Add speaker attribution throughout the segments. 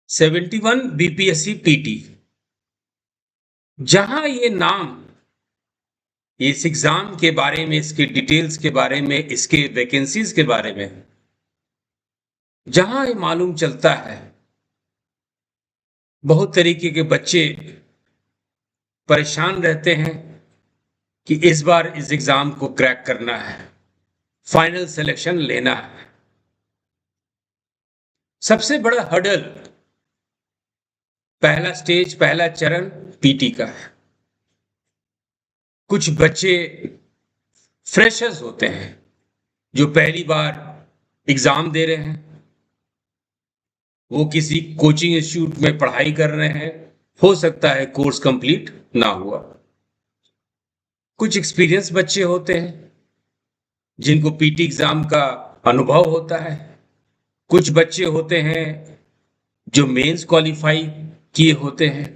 Speaker 1: 71 BPSC PT. जहां ये नाम इस एग्जाम के बारे में, इसके डिटेल्स के बारे में, इसके वैकेंसीज के बारे में जहां ये मालूम चलता है, बहुत तरीके के बच्चे परेशान रहते हैं कि इस बार इस एग्जाम को क्रैक करना है, फाइनल सिलेक्शन लेना है। सबसे बड़ा हर्डल, पहला स्टेज, पहला चरण पीटी का है। कुछ बच्चे फ्रेशर्स होते हैं जो पहली बार एग्जाम दे रहे हैं, वो किसी कोचिंग इंस्टीट्यूट में पढ़ाई कर रहे हैं, हो सकता है कोर्स कंप्लीट ना हुआ। कुछ एक्सपीरियंस बच्चे होते हैं जिनको पीटी एग्जाम का अनुभव होता है। कुछ बच्चे होते हैं जो मेंस क्वालिफाई किए होते हैं।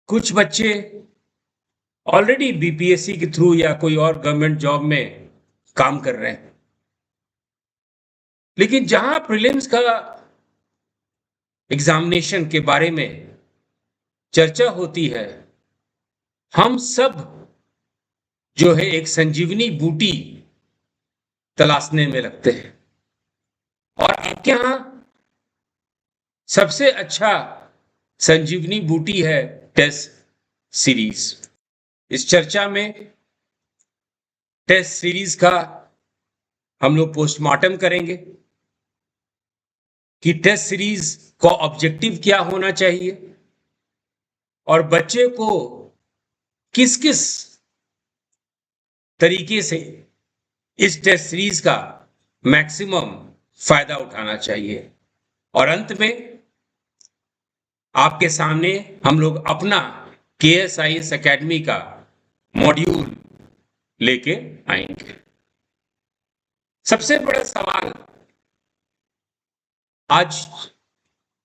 Speaker 1: कुछ बच्चे ऑलरेडी बीपीएससी के थ्रू या कोई और गवर्नमेंट जॉब में काम कर रहे हैं। लेकिन जहां प्रीलिम्स का एग्जामिनेशन के बारे में चर्चा होती है, हम सब जो है एक संजीवनी बूटी तलाशने में लगते हैं। और आपके यहां सबसे अच्छा संजीवनी बूटी है टेस्ट सीरीज। इस चर्चा में टेस्ट सीरीज का हम लोग पोस्टमार्टम करेंगे कि टेस्ट सीरीज का ऑब्जेक्टिव क्या होना चाहिए और बच्चे को किस किस तरीके से इस टेस्ट सीरीज का मैक्सिमम फायदा उठाना चाहिए। और अंत में आपके सामने हम लोग अपना KSIS एकेडमी का मॉड्यूल लेके आएंगे। सबसे बड़ा सवाल आज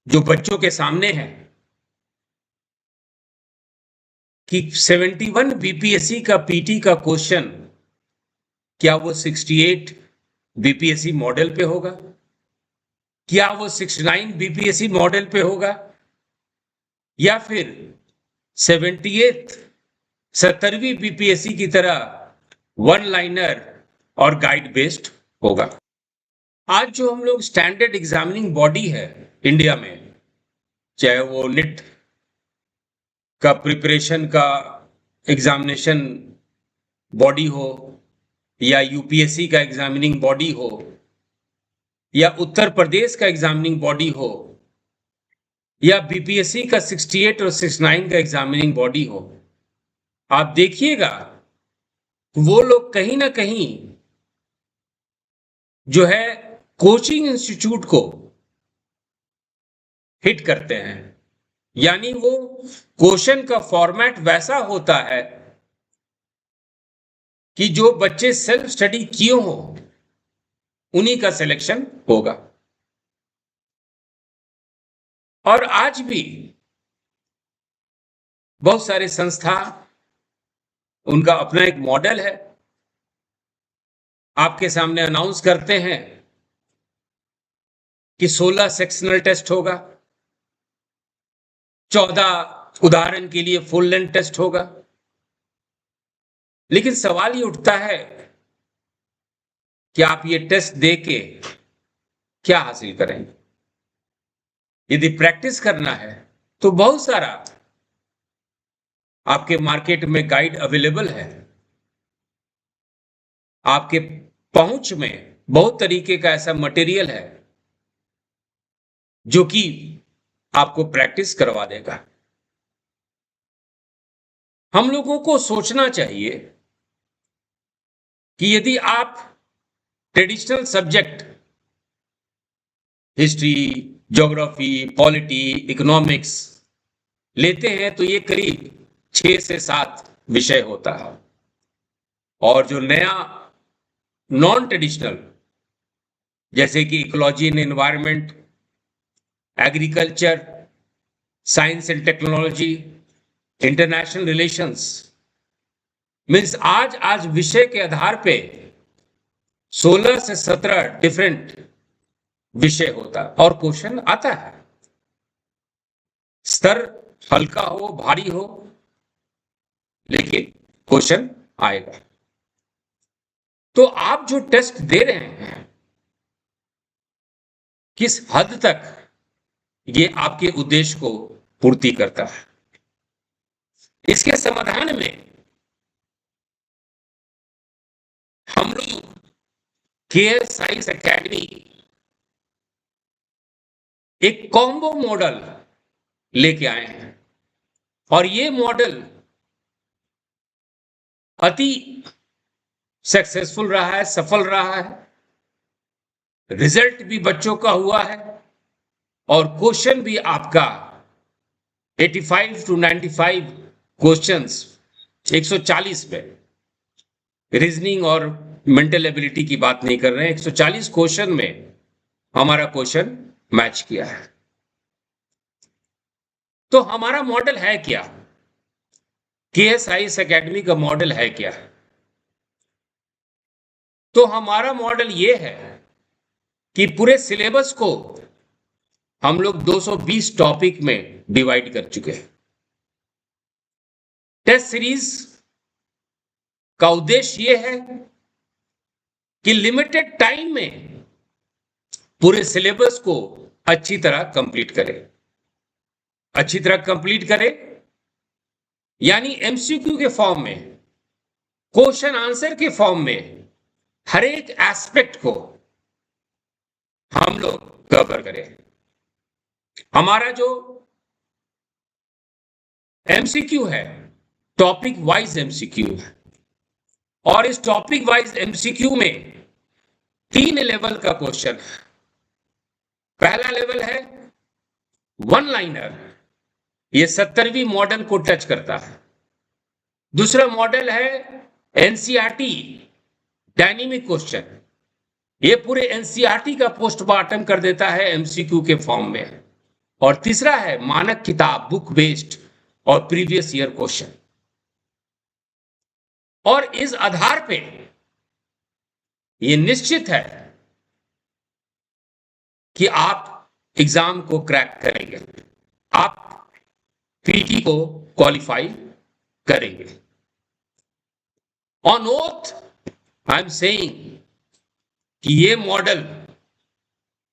Speaker 1: जो बच्चों के सामने है कि 71 बीपीएससी का पीटी का क्वेश्चन, क्या वो 68 बीपीएससी मॉडल पे होगा, क्या वो 69 बीपीएससी मॉडल पे होगा, या फिर 70वीं बीपीएससी की तरह वन लाइनर और गाइड बेस्ड होगा। आज जो हम लोग स्टैंडर्ड एग्जामिनिंग बॉडी है इंडिया में, चाहे वो निट का प्रिपरेशन का एग्जामिनेशन बॉडी हो, या यूपीएससी का एग्जामिनिंग बॉडी हो, या उत्तर प्रदेश का एग्जामिनिंग बॉडी हो, या बीपीएससी का 68 और 69 का एग्जामिनिंग बॉडी हो, आप देखिएगा वो लोग कहीं ना कहीं जो है कोचिंग इंस्टीट्यूट को हिट करते हैं। यानी वो क्वेश्चन का फॉर्मेट वैसा होता है कि जो बच्चे सेल्फ स्टडी किए हो उन्हीं का सिलेक्शन होगा। और आज भी बहुत सारे संस्था, उनका अपना एक मॉडल है, आपके सामने अनाउंस करते हैं कि 16 सेक्शनल टेस्ट होगा, 14 उदाहरण के लिए फुल लेंथ टेस्ट होगा। लेकिन सवाल ये उठता है कि आप ये टेस्ट दे के क्या हासिल करेंगे। यदि प्रैक्टिस करना है तो बहुत सारा आपके मार्केट में गाइड अवेलेबल है, आपके पहुंच में बहुत तरीके का ऐसा मटेरियल है जो कि आपको प्रैक्टिस करवा देगा। हम लोगों को सोचना चाहिए कि यदि आप traditional subject history, geography, polity, economics लेते हैं तो ये करीब 6 से 7 विषय होता है। और जो नया नॉन ट्रेडिशनल, जैसे कि ecology and environment, agriculture, science and technology, international relations, means आज विषय के आधार पे 16 से 17 डिफरेंट विषय होता है और क्वेश्चन आता है। स्तर हल्का हो, भारी हो, लेकिन क्वेश्चन आएगा। तो आप जो टेस्ट दे रहे हैं, किस हद तक ये आपके उद्देश्य को पूर्ति करता है? इसके समाधान में हम लोग केएस साइंस एकेडमी एक कॉम्बो मॉडल लेके आए हैं, और ये मॉडल अति सक्सेसफुल रहा है, सफल रहा है, रिजल्ट भी बच्चों का हुआ है, और क्वेश्चन भी आपका 85 to 95 क्वेश्चंस 140 पे, रीजनिंग और मेंटल एबिलिटी की बात नहीं कर रहे हैं, 140 क्वेश्चन में हमारा क्वेश्चन मैच किया है। तो हमारा मॉडल है क्या? केएसआईएस एकेडमी का मॉडल है क्या? तो हमारा मॉडल ये है कि पूरे सिलेबस को हम लोग 220 टॉपिक में डिवाइड कर चुके हैं। टेस्ट सीरीज का उद्देश्य यह है कि लिमिटेड टाइम में पूरे सिलेबस को अच्छी तरह कंप्लीट करें। अच्छी तरह कंप्लीट करें यानी एमसीक्यू के फॉर्म में, क्वेश्चन आंसर के फॉर्म में हर एक एस्पेक्ट को हम लोग कवर करें। हमारा जो एमसीक्यू है टॉपिक वाइज एमसीक्यू है, और इस टॉपिक वाइज एमसीक्यू में 3 लेवल का क्वेश्चन है। पहला लेवल है वन लाइनर, ये 70वीं मॉडल को टच करता है। दूसरा मॉडल है एनसीईआरटी डायनेमिक क्वेश्चन, ये पूरे एनसीईआरटी का पोस्टमार्टम कर देता है एमसीक्यू के फॉर्म में। और तीसरा है मानक किताब बुक बेस्ड और प्रीवियस ईयर क्वेश्चन। और इस आधार पे ये निश्चित है कि आप एग्जाम को क्रैक करेंगे, आप पीटी को क्वालिफाई करेंगे। On oath I am saying कि ये मॉडल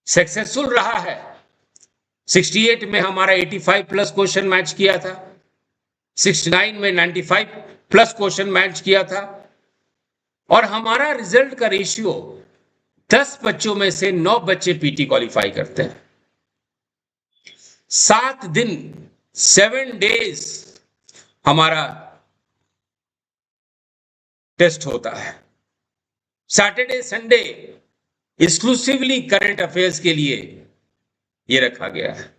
Speaker 1: सक्सेसफुल रहा है। 68 में हमारा 85 प्लस क्वेश्चन मैच किया था, 69 में 95 प्लस क्वेश्चन मैच किया था, और हमारा रिजल्ट का रेशियो 10 बच्चों में से 9 बच्चे पीटी क्वालिफाई करते हैं। 7 दिन 7 डेज हमारा टेस्ट होता है। Saturday Sunday exclusively current affairs के लिए ये रखा गया है।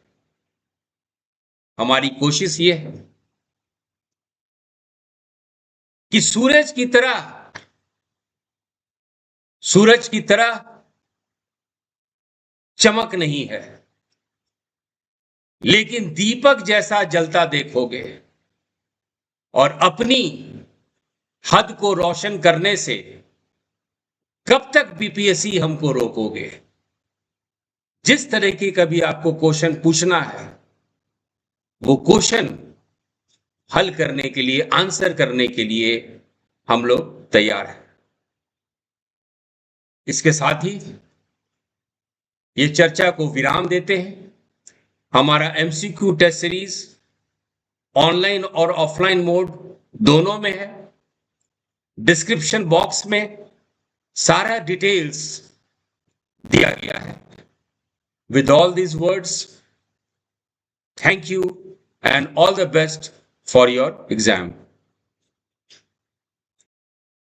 Speaker 1: हमारी कोशिश ये है कि सूरज की तरह चमक नहीं है, लेकिन दीपक जैसा जलता देखोगे, और अपनी हद को रोशन करने से कब तक बीपीएससी हमको रोकोगे? जिस तरीके का भी आपको क्वेश्चन पूछना है, वो क्वेश्चन हल करने के लिए, आंसर करने के लिए हम लोग तैयार हैं। इसके साथ ही ये चर्चा को विराम देते हैं। हमारा एमसीक्यू टेस्ट सीरीज ऑनलाइन और ऑफलाइन मोड दोनों में है। डिस्क्रिप्शन बॉक्स में सारा डिटेल्स दिया गया है। With all these words, thank you and all the best for your exam.